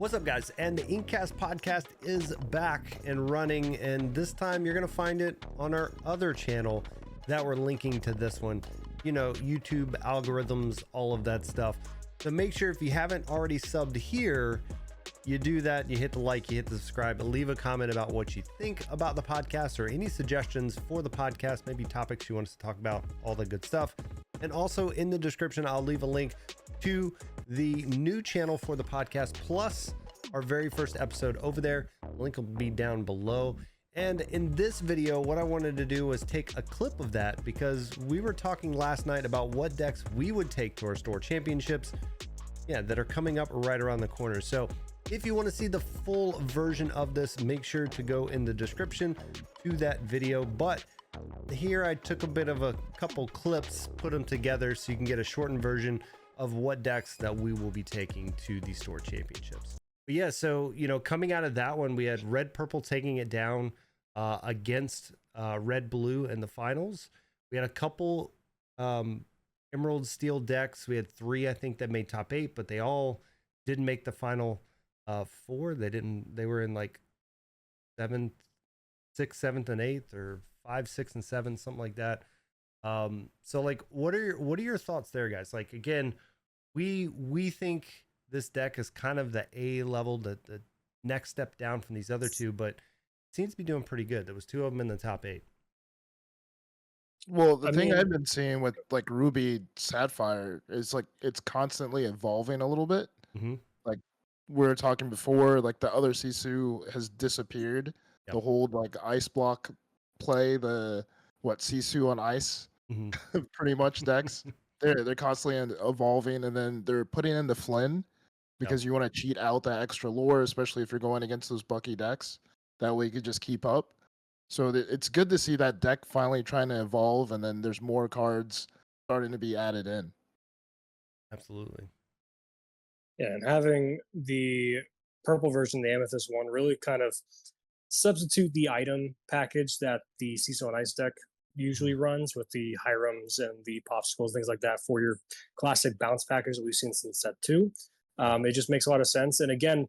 What's up, guys? And the InkCast Podcast is back and running, and this time you're going to find it on our other channel that we're linking to this one. You know, YouTube algorithms, all of that stuff. So make sure if you haven't already subbed here, you do that. You hit the like, you hit the subscribe, and leave a comment about what you think about the podcast or any suggestions for the podcast, maybe topics you want us to talk about, all the good stuff. And also in the description, I'll leave a link to the new channel for the podcast, plus our very first episode over there. The link will be down below. And in this video, what I wanted to do was take a clip of that because we were talking last night about what decks we would take to our store championships, that are coming up right around the corner. So if you want to see the full version of this, make sure to go in the description to that video. But here I took a bit of a couple clips, put them together so you can get a shortened version of what decks that we will be taking to the store championships. But yeah, so coming out of that one, we had red purple taking it down against red blue in the finals. We had a couple emerald steel decks. We had three, I think, that made top 8, but they all didn't make the final 4. They were in like 7th, 6th, 7th, and 8th, or 5, 6, and 7, something like that. So like, what are your thoughts there, guys? Like, again, we think this deck is kind of the A level, the next step down from these other two, but it seems to be doing pretty good. There was 2 of them in the top 8. Well, the thing I've been seeing with like Ruby Sapphire is like it's constantly evolving a little bit. Mm-hmm. Like we were talking before, like the other Sisu has disappeared. Yep. The whole like ice block play, the Sisu on ice, mm-hmm. pretty much decks. They're constantly evolving, and then they're putting in the Flynn because you want to cheat out that extra lore, especially if you're going against those Bucky decks. That way you could just keep up. So it's good to see that deck finally trying to evolve, and then there's more cards starting to be added in. Absolutely. Yeah, and having the purple version, the Amethyst one, really kind of substitute the item package that the Sisu on Ice deck usually runs with the Hirams and the Popsicles, things like that, for your classic bounce package that we've seen since set 2. It just makes a lot of sense. And again,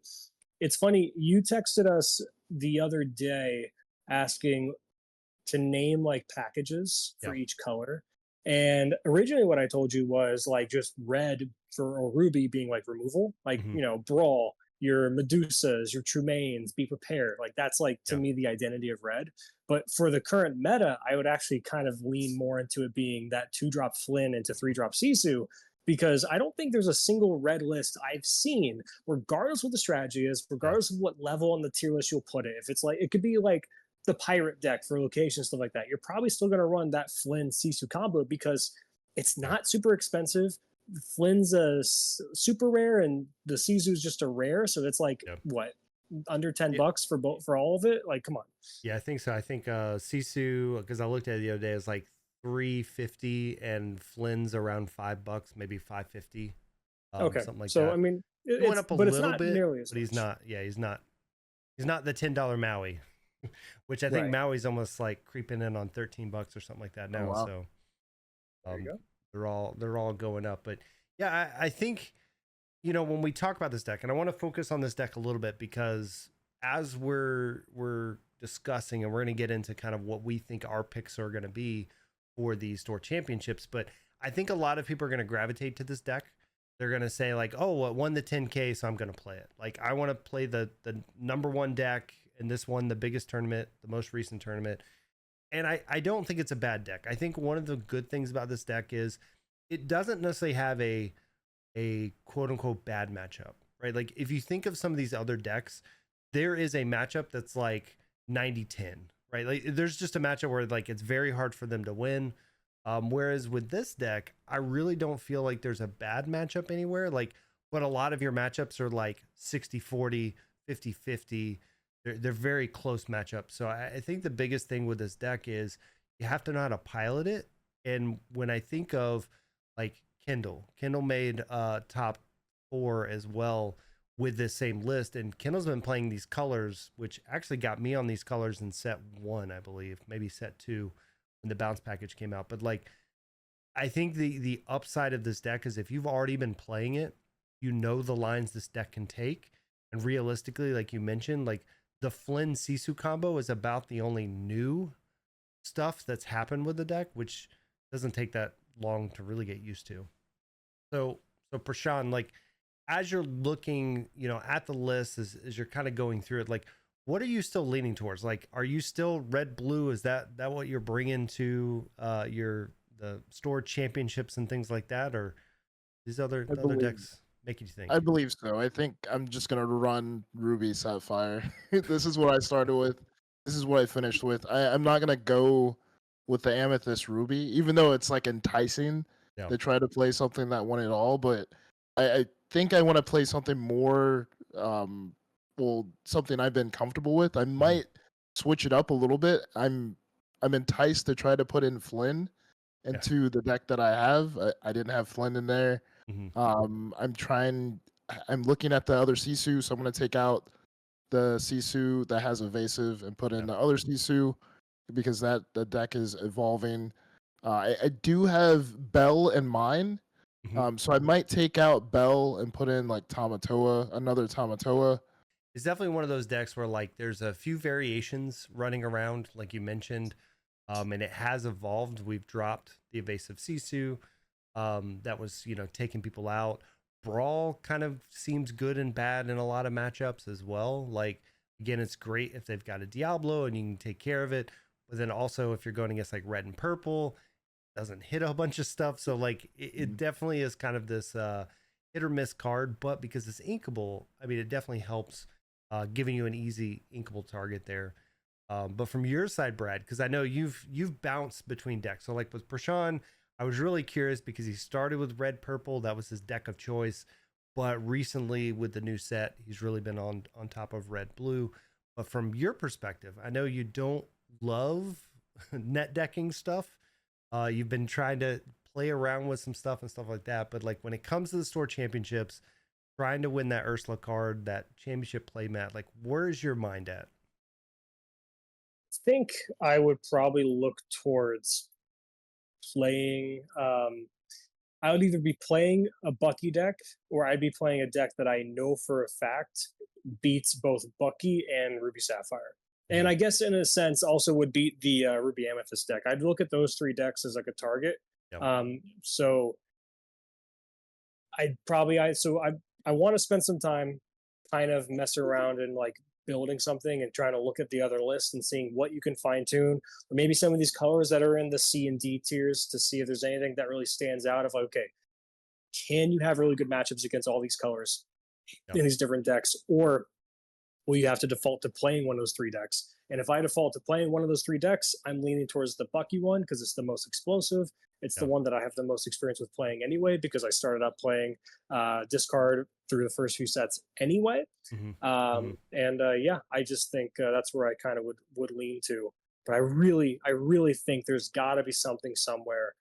it's funny, you texted us the other day asking to name like packages for each color. And originally what I told you was like just red or ruby being like removal, like, Brawl, your Medusas, your Trumaines, be prepared. Like that's like to me the identity of red. But for the current meta, I would actually kind of lean more into it being that 2-drop Flynn into 3-drop Sisu, because I don't think there's a single red list I've seen, regardless what the strategy is, regardless of what level on the tier list you'll put it. If it's like, it could be like the pirate deck for location, stuff like that, you're probably still going to run that Flynn Sisu combo because it's not super expensive. Flynn's a super rare and the Sisu's just a rare, so it's like what, under $10 for all of it? Like, come on. Yeah, I think so. I think Sisu, because I looked at it the other day, is like $350, and Flynn's around $5, maybe $550. Something like that. So I mean, it went up a little bit, nearly as but he's not. Yeah, he's not the $10 Maui, which I think Maui's almost like creeping in on $13 or something like that now. Oh, wow. So there you go. they're all going up. But yeah, I think when we talk about this deck, and I want to focus on this deck a little bit because as we're discussing, and we're going to get into kind of what we think our picks are going to be for the store championships, but I think a lot of people are going to gravitate to this deck. They're going to say like, oh, it won the 10K, so I'm going to play it. Like, I want to play the number one deck, and this won the biggest tournament, the most recent tournament. And I don't think it's a bad deck. I think one of the good things about this deck is it doesn't necessarily have a quote unquote bad matchup, right? Like, if you think of some of these other decks, there is a matchup that's like 90-10, right? Like, there's just a matchup where like it's very hard for them to win. Whereas with this deck, I really don't feel like there's a bad matchup anywhere. Like, but a lot of your matchups are like 60-40, 50-50. They're very close matchups. So I think the biggest thing with this deck is you have to know how to pilot it. And when I think of like Kendall made top 4 as well with this same list. And Kendall's been playing these colors, which actually got me on these colors in set 1, I believe, maybe set 2 when the bounce package came out. But like, I think the upside of this deck is if you've already been playing it, the lines this deck can take. And realistically, like you mentioned, like the Flynn Sisu combo is about the only new stuff that's happened with the deck, which doesn't take that long to really get used to. So Prashant, like as you're looking, at the list as you're kind of going through it, like what are you still leaning towards? Like, are you still red blue? Is that what you're bringing to the store championships and things like that, or these other decks making you think? I believe so. I think I'm just gonna run Ruby Sapphire. This is what I started with. This is what I finished with. I'm not gonna go with the Amethyst Ruby, even though it's like enticing Yeah. to try to play something that won it all. But I think I want to play something more, something I've been comfortable with. I might switch it up a little bit. I'm enticed to try to put in Flynn into the deck that I have. I didn't have Flynn in there. I'm looking at the other Sisu, so I'm going to take out the Sisu that has evasive and put in the other Sisu because the deck is evolving. I do have Bell in mine, so I might take out Bell and put in like another Tamatoa. It's definitely one of those decks where like there's a few variations running around, like you mentioned, and it has evolved. We've dropped the evasive Sisu. That was, taking people out. Brawl kind of seems good and bad in a lot of matchups as well. Like, again, it's great if they've got a Diablo and you can take care of it. But then also if you're going against like red and purple, it doesn't hit a bunch of stuff. So like it definitely is kind of this hit or miss card, but because it's inkable, I mean, it definitely helps giving you an easy inkable target there. But from your side, Brad, because I know you've bounced between decks. So like with Prashant, I was really curious because he started with red purple. That was his deck of choice. But recently with the new set, he's really been on top of red blue. But from your perspective, I know you don't love net decking stuff. You've been trying to play around with some stuff and stuff like that. But like when it comes to the store championships, trying to win that Ursula card, that championship playmat, like where's your mind at? I think I would probably look towards playing. I would either be playing a Bucky deck or I'd be playing a deck that I know for a fact beats both Bucky and Ruby Sapphire. And I guess in a sense also would beat the Ruby Amethyst deck. I'd look at those three decks as like a target. Yep. So I want to spend some time kind of messing around and like building something and trying to look at the other list and seeing what you can fine tune, or maybe some of these colors that are in the C and D tiers to see if there's anything that really stands out of like, okay, can you have really good matchups against all these colors in these different decks, or will you have to default to playing one of those three decks? And if I default to playing one of those three decks, I'm leaning towards the Bucky one because it's the most explosive. It's the one that I have the most experience with playing anyway, because I started out playing discard through the first few sets anyway. I just think that's where I kind of would lean to. But I really think there's got to be something somewhere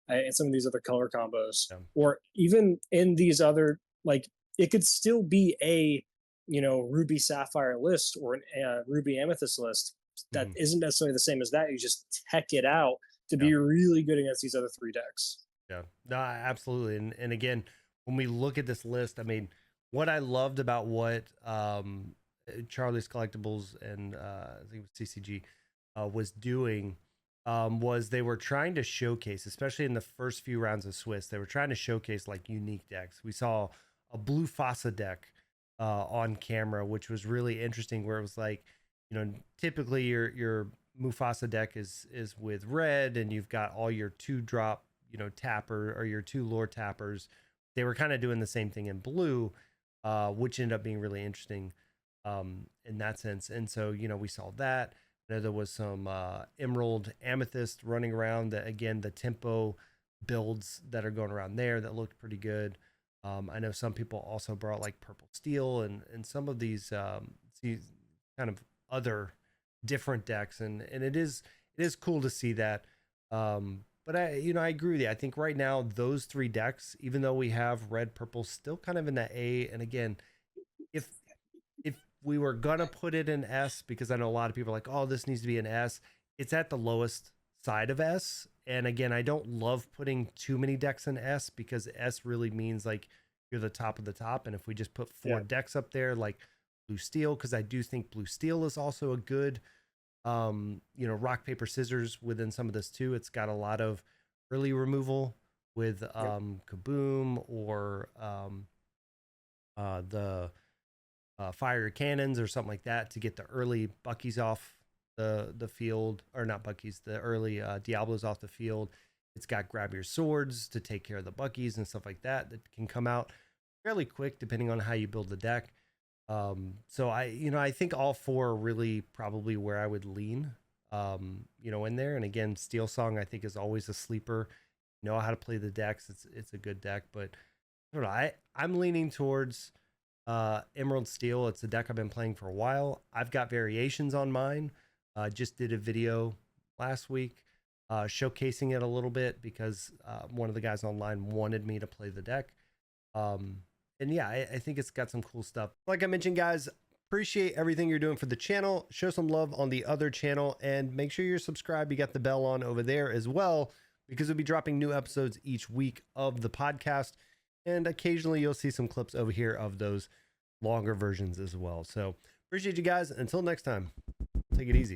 in some of these other color combos, or even in these other, like it could still be a Ruby Sapphire list or a Ruby Amethyst list that isn't necessarily the same as that. You just tech it out to be really good against these other three decks. Yeah, no, absolutely. And again, when we look at this list, I mean, what I loved about what Charlie's Collectibles and I think it was CCG was doing was they were trying to showcase, especially in the first few rounds of Swiss, they were trying to showcase like unique decks. We saw a blue Fossa deck on camera, which was really interesting, where it was like, typically your Mufasa deck is with red and you've got all your 2-drop, tapper or your 2 lore tappers. They were kind of doing the same thing in blue, which ended up being really interesting in that sense. And so, we saw that. There was some Emerald Amethyst running around, that again, the tempo builds that are going around there that looked pretty good. I know some people also brought like Purple Steel and some of these kind of other different decks, and it is cool to see that. But I agree with you. I think right now those three decks, even though we have red, purple, still kind of in that A. And again, if we were gonna put it in S, because I know a lot of people are like, oh, this needs to be an S, it's at the lowest side of S. And again, I don't love putting too many decks in S, because S really means like you're the top of the top. And if we just put 4 decks up there, like blue steel, because I do think blue steel is also a good, rock, paper, scissors within some of this too. It's got a lot of early removal with Kaboom or the fire cannons or something like that to get the early Buckies off the field, or not Buckies, the early Diablos off the field. It's got grab your swords to take care of the Buckies and stuff like that can come out fairly quick depending on how you build the deck. So I think all four are really probably where I would lean, in there. And again, Steel Song I think is always a sleeper. You know how to play the decks. It's a good deck, but I don't know. I'm leaning towards Emerald Steel. It's a deck I've been playing for a while. I've got variations on mine. Just did a video last week showcasing it a little bit because one of the guys online wanted me to play the deck. And yeah, I think it's got some cool stuff. Like I mentioned, guys, appreciate everything you're doing for the channel. Show some love on the other channel and make sure you're subscribed. You got the bell on over there as well, because we'll be dropping new episodes each week of the podcast. And occasionally you'll see some clips over here of those longer versions as well. So appreciate you guys. Until next time, take it easy.